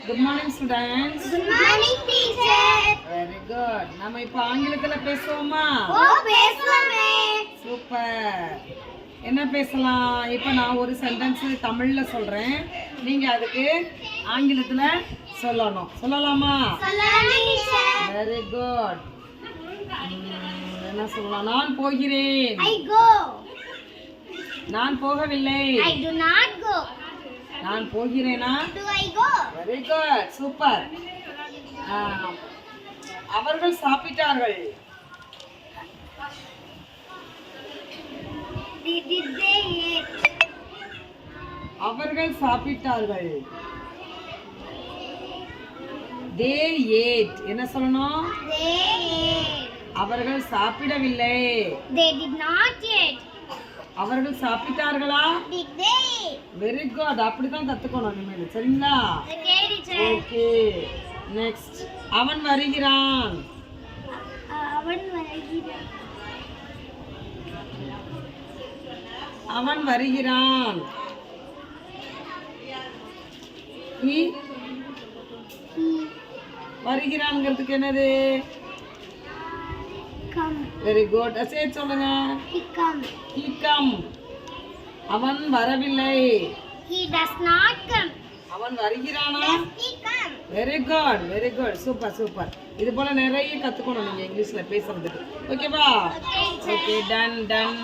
Good morning students. Good morning teacher. Very good. நாம இப்ப ஆங்கிலத்துல பேசுவோமா? பேசலாமே. சூப்பர். என்ன பேசலாம்? இப்ப நான் ஒரு சென்டென்ஸ் தமிழ்ல சொல்றேன். நீங்க அதுக்கு ஆங்கிலத்துல சொல்லணும். சொல்லலாமா? சொல்லலாம் டீச்சர். Very good. என்ன சொல்லலாம்? நான் போகிறேன். I go. நான் போகவில்லை. I do not go. நான் போகிறேனா? Do I go? Very good super. அவர்கள் சாப்பிட்டார்கள். Did they eat? அவர்கள் சாப்பிட்டார்கள். They ate. என்ன சொல்லணும்? They ate. அவர்கள் சாப்பிடவில்லை. They did not eat. அவர்கள் சாப்பிட்டார்களா? Did they eat? Very good. அப்படிதான் கத்துக்கணும் இனிமேல். சரிங்களா? Okay teacher. ஓகே. நெக்ஸ்ட். அவன் வருகிறான். அவன் வருகிறான். அவன் வருகிறான். He வருகிறான்ங்கிறதுக்கு என்னது? Come. Very good. சேர்த்து சொல்லுங்க. He come. He come. அவன் வரவில்லை. He does not come. அவன் வருகிறானா? Does he come? Very good very good super super. இது போல நிறைய கத்துக்கணும் நீங்க இங்கிலீஷ்ல பேசுறதுக்கு. ஓகேவா? Okay, teacher. Okay done done.